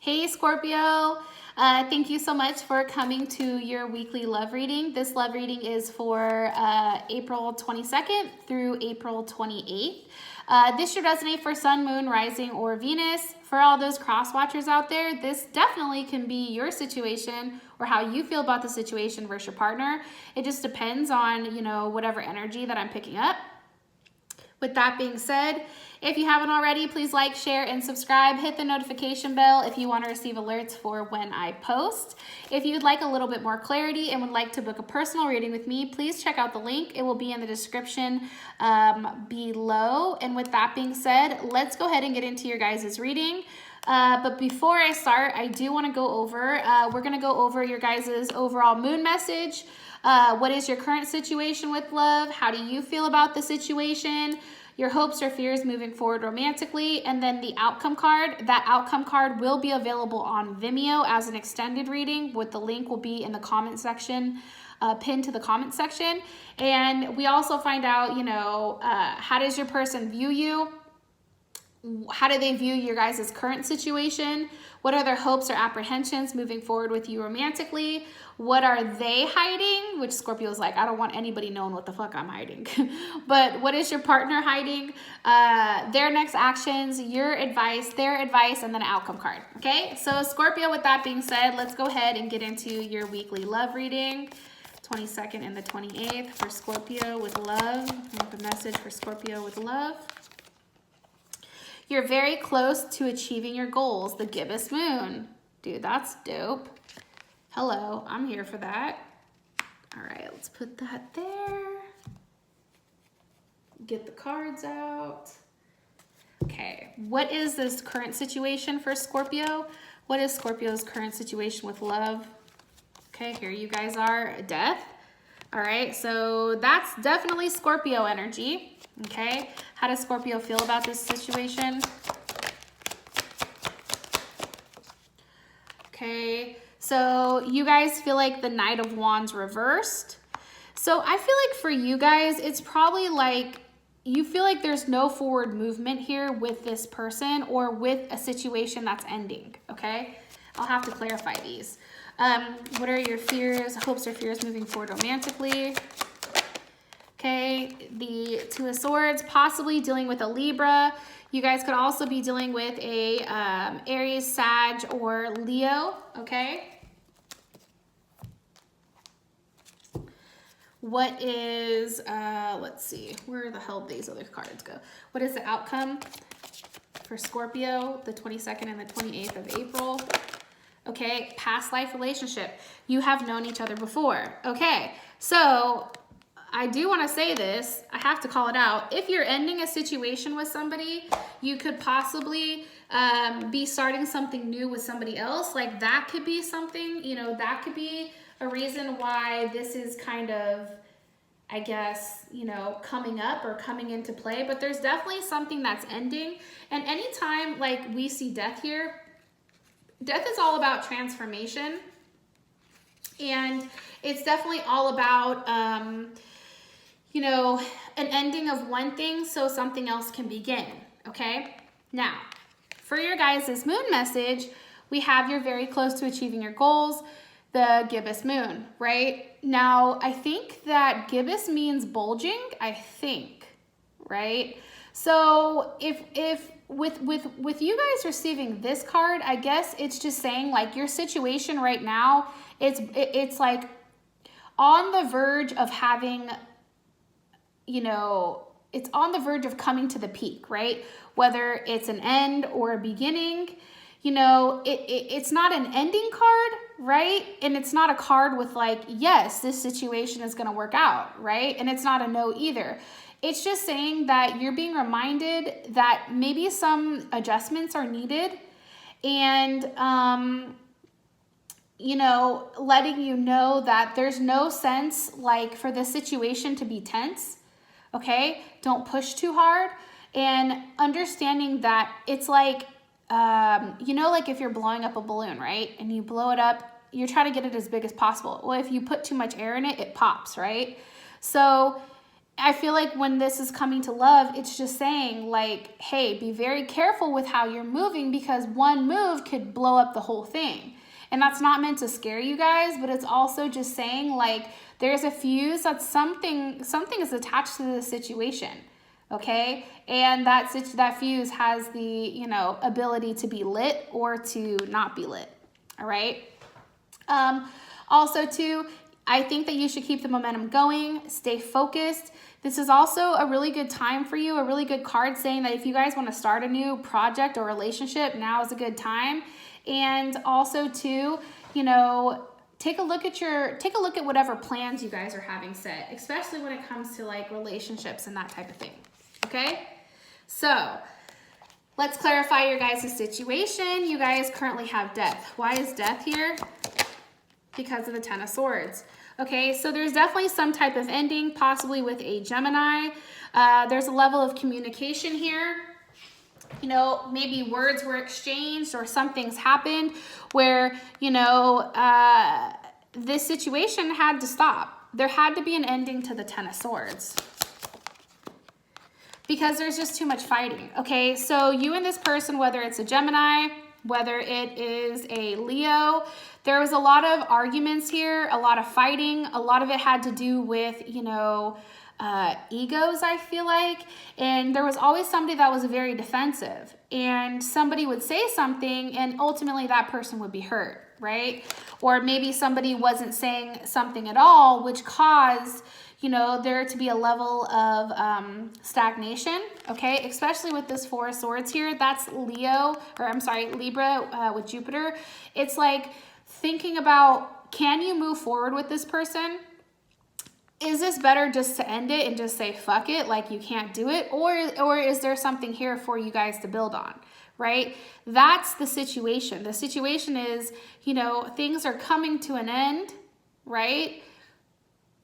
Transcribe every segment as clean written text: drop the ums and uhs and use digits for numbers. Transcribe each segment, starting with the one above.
Hey Scorpio, thank you so much for coming to your weekly love reading. This love reading is for April 22nd through April 28th. This should resonate for Sun, Moon, Rising, or Venus. For all those cross watchers out there, this definitely can be your situation or how you feel about the situation versus your partner. It just depends on, whatever energy that I'm picking up. With that being said, if you haven't already, please like, share, and subscribe. Hit the notification bell if you want to receive alerts for when I post. If you'd like a little bit more clarity and would like to book a personal reading with me, please check out the link. It will be in the description below. And with that being said, let's go ahead and get into your guys' reading. But before I start, I do want to go over, we're going to go over your guys' overall moon message. What is your current situation with love? How do you feel about the situation? Your hopes or fears moving forward romantically, and then the outcome card. That outcome card will be available on Vimeo as an extended reading. The link will be in the comment section, pinned to the comment section. And we also find out, how does your person view you? How do they view your guys' current situation? What are their hopes or apprehensions moving forward with you romantically? What are they hiding? Which Scorpio's like, I don't want anybody knowing what the fuck I'm hiding. But what is your partner hiding? Their next actions, your advice, their advice, and then an outcome card. Okay, so Scorpio, with that being said, let's go ahead and get into your weekly love reading. 22nd and the 28th for Scorpio with love. The message for Scorpio with love. You're very close to achieving your goals. The gibbous moon. Dude, that's dope. Hello, I'm here for that. All right, let's put that there. Get the cards out. Okay, what is this current situation for Scorpio? What is Scorpio's current situation with love? Okay, here you guys are, death. All right, so that's definitely Scorpio energy. Okay, how does Scorpio feel about this situation? Okay, so you guys feel like the Knight of Wands reversed. So I feel like for you guys, it's probably like you feel like there's no forward movement here with this person or with a situation that's ending, okay? I'll have to clarify these. What are your fears, hopes or fears moving forward romantically? Okay, the Two of Swords, possibly dealing with a Libra. You guys could also be dealing with a Aries, Sag, or Leo, okay? What is, let's see, where the hell did these other cards go? What is the outcome for Scorpio, the 22nd and the 28th of April? Okay, past life relationship. You have known each other before. Okay, so I do want to say this. I have to call it out. If you're ending a situation with somebody, you could possibly be starting something new with somebody else. Like that could be something, that could be a reason why this is kind of, I guess, coming up or coming into play. But there's definitely something that's ending. And anytime like we see death here, death is all about transformation. And it's definitely all about, an ending of one thing so something else can begin, okay? Now, for your guys' moon message, we have you're very close to achieving your goals, the gibbous moon, right? Now, I think that gibbous means bulging, I think, right? So if with you guys receiving this card, I guess it's just saying like your situation right now, it's like on the verge of having, it's on the verge of coming to the peak, right? Whether it's an end or a beginning, it's not an ending card, right? And it's not a card with like, yes, this situation is going to work out, right? And it's not a no either. It's just saying that you're being reminded that maybe some adjustments are needed and, letting you know that there's no sense like for the situation to be tense, okay? Don't push too hard and understanding that it's like, like if you're blowing up a balloon, right? And you blow it up, you're trying to get it as big as possible. Well, if you put too much air in it, it pops, right? So I feel like when this is coming to love, it's just saying like, hey, be very careful with how you're moving, because one move could blow up the whole thing. And that's not meant to scare you guys, but it's also just saying like, there's a fuse that something is attached to the situation. Okay, and that fuse has the, you know, ability to be lit or to not be lit. All right. Also too, I think that you should keep the momentum going, stay focused. This is also a really good time for you, a really good card saying that if you guys want to start a new project or relationship, now is a good time. And also too, you know, take a look at whatever plans you guys are having set, especially when it comes to like relationships and that type of thing. Okay, so let's clarify your guys' situation. You guys currently have death. Why is death here? Because of the Ten of Swords. Okay, so there's definitely some type of ending, possibly with a Gemini. There's a level of communication here. You know, maybe words were exchanged or something's happened where, you know, this situation had to stop. There had to be an ending to the Ten of Swords, because there's just too much fighting. Okay, so you and this person, whether it's a Gemini, whether it is a Leo, there was a lot of arguments here, a lot of fighting. A lot of it had to do with, you know, egos, I feel like. And there was always somebody that was very defensive, and somebody would say something and ultimately that person would be hurt, right? Or maybe somebody wasn't saying something at all, which caused, you know, there to be a level of stagnation, okay? Especially with this Four of Swords here, that's Libra with Jupiter. It's like thinking about, can you move forward with this person? Is this better just to end it and just say, fuck it, like you can't do it? Or is there something here for you guys to build on, right? That's the situation. The situation is, you know, things are coming to an end, right?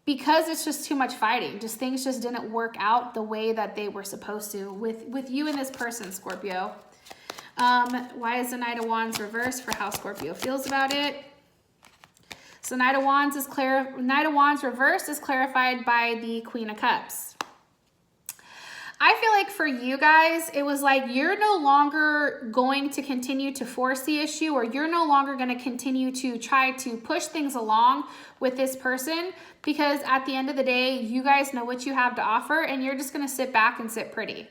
Because it's just too much fighting. Just things just didn't work out the way that they were supposed to with you and this person, Scorpio. Why is the Knight of Wands reversed for how Scorpio feels about it? So Knight of Wands reversed is clarified by the Queen of Cups. I feel like for you guys, it was like you're no longer going to continue to force the issue, or you're no longer going to continue to try to push things along with this person, because at the end of the day, you guys know what you have to offer and you're just going to sit back and sit pretty.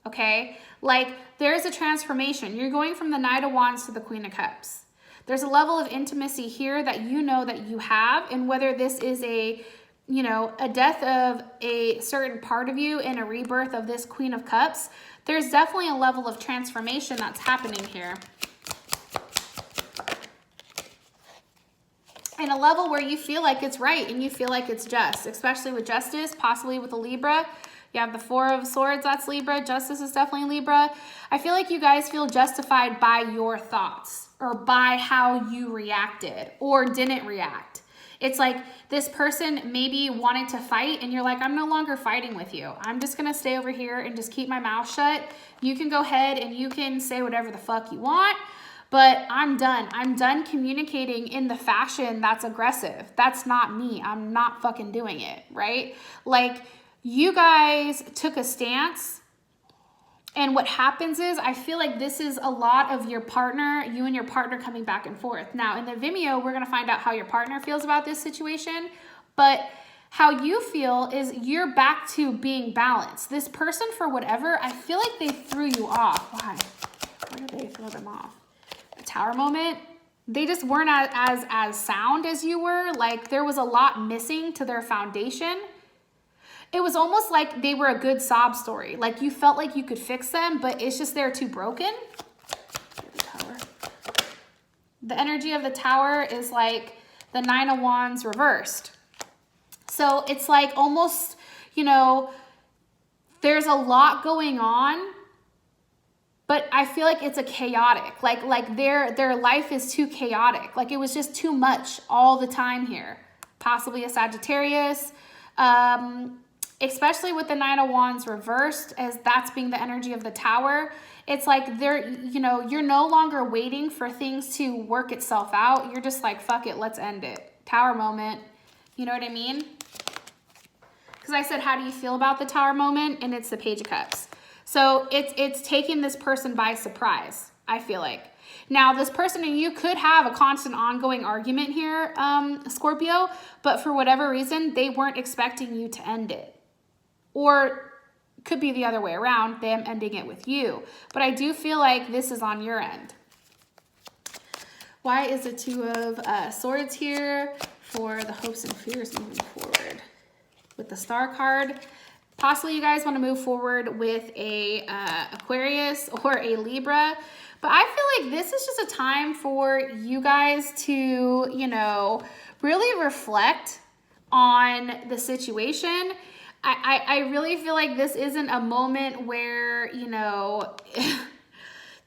Okay? Like there's a transformation. You're going from the Knight of Wands to the Queen of Cups. There's a level of intimacy here that you know that you have, and whether this is a, you know, a death of a certain part of you and a rebirth of this Queen of Cups, there's definitely a level of transformation that's happening here. And a level where you feel like it's right and you feel like it's just, especially with Justice, possibly with a Libra. You have the Four of Swords, that's Libra. Justice is definitely Libra. I feel like you guys feel justified by your thoughts or by how you reacted or didn't react. It's like this person maybe wanted to fight and you're like, I'm no longer fighting with you. I'm just going to stay over here and just keep my mouth shut. You can go ahead and you can say whatever the fuck you want, but I'm done. I'm done communicating in the fashion that's aggressive. That's not me. I'm not fucking doing it, right? Like you guys took a stance. And what happens is, I feel like this is a lot of your partner, you and your partner coming back and forth. Now, in the Vimeo, we're going to find out how your partner feels about this situation. But how you feel is you're back to being balanced. This person, for whatever, I feel like they threw you off. Why? Why did they throw them off? A Tower moment. They just weren't as sound as you were. Like, there was a lot missing to their foundation. It was almost like they were a good sob story. Like you felt like you could fix them, but it's just they're too broken. The energy of the Tower is like the Nine of Wands reversed. So it's like almost, you know, there's a lot going on, but I feel like it's a chaotic. Like their life is too chaotic. Like it was just too much all the time here. Possibly a Sagittarius. Especially with the Nine of Wands reversed, as that's being the energy of the Tower. It's like they're, you know, you're no longer waiting for things to work itself out. You're just like, fuck it, let's end it. Tower moment. You know what I mean? because I said, how do you feel about the Tower moment? And it's the Page of Cups. So it's taking this person by surprise, I feel like. Now, this person and you could have a constant ongoing argument here, Scorpio, but for whatever reason, they weren't expecting you to end it. Or could be the other way around, them ending it with you. But I do feel like this is on your end. Why is the Two of Swords here for the hopes and fears moving forward? With the Star card, possibly you guys want to move forward with a Aquarius or a Libra. But I feel like this is just a time for you guys to, you know, really reflect on the situation. I really feel like this isn't a moment where, you know,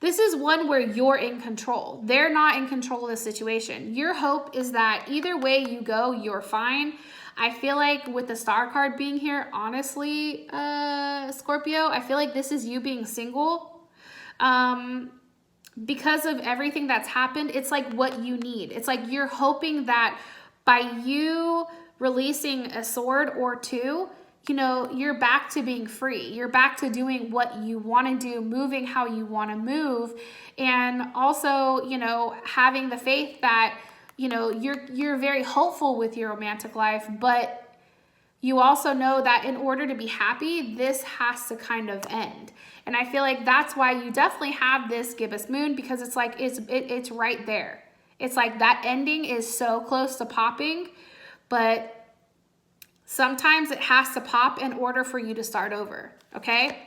this is one where you're in control. They're not in control of the situation. Your hope is that either way you go, you're fine. I feel like with the Star card being here, honestly, Scorpio, I feel like this is you being single. Because of everything that's happened, it's like what you need. It's like you're hoping that by you releasing a sword or two, you know, you're back to being free. You're back to doing what you want to do, moving how you want to move. And also, you know, having the faith that, you know, you're very hopeful with your romantic life, but you also know that in order to be happy, this has to kind of end. And I feel like that's why you definitely have this gibbous moon, because it's like it's right there. It's like that ending is so close to popping, but sometimes it has to pop in order for you to start over, okay?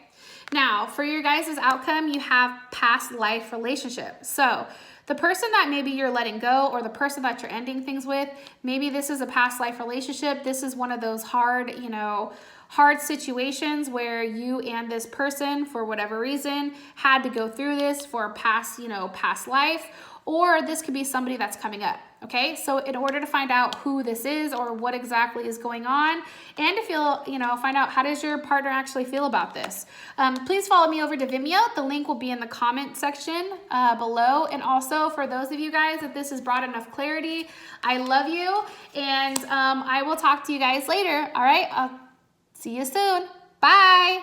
Now, for your guys' outcome, you have past life relationship. So the person that maybe you're letting go, or the person that you're ending things with, maybe this is a past life relationship. This is one of those hard, you know, hard situations where you and this person, for whatever reason, had to go through this for a past, you know, past life, or this could be somebody that's coming up. Okay, so in order to find out who this is or what exactly is going on, and to feel, you know, find out how does your partner actually feel about this, please follow me over to Vimeo. The link will be in the comment section below. And also for those of you guys that this has brought enough clarity, I love you, and I will talk to you guys later. All right, I'll see you soon. Bye.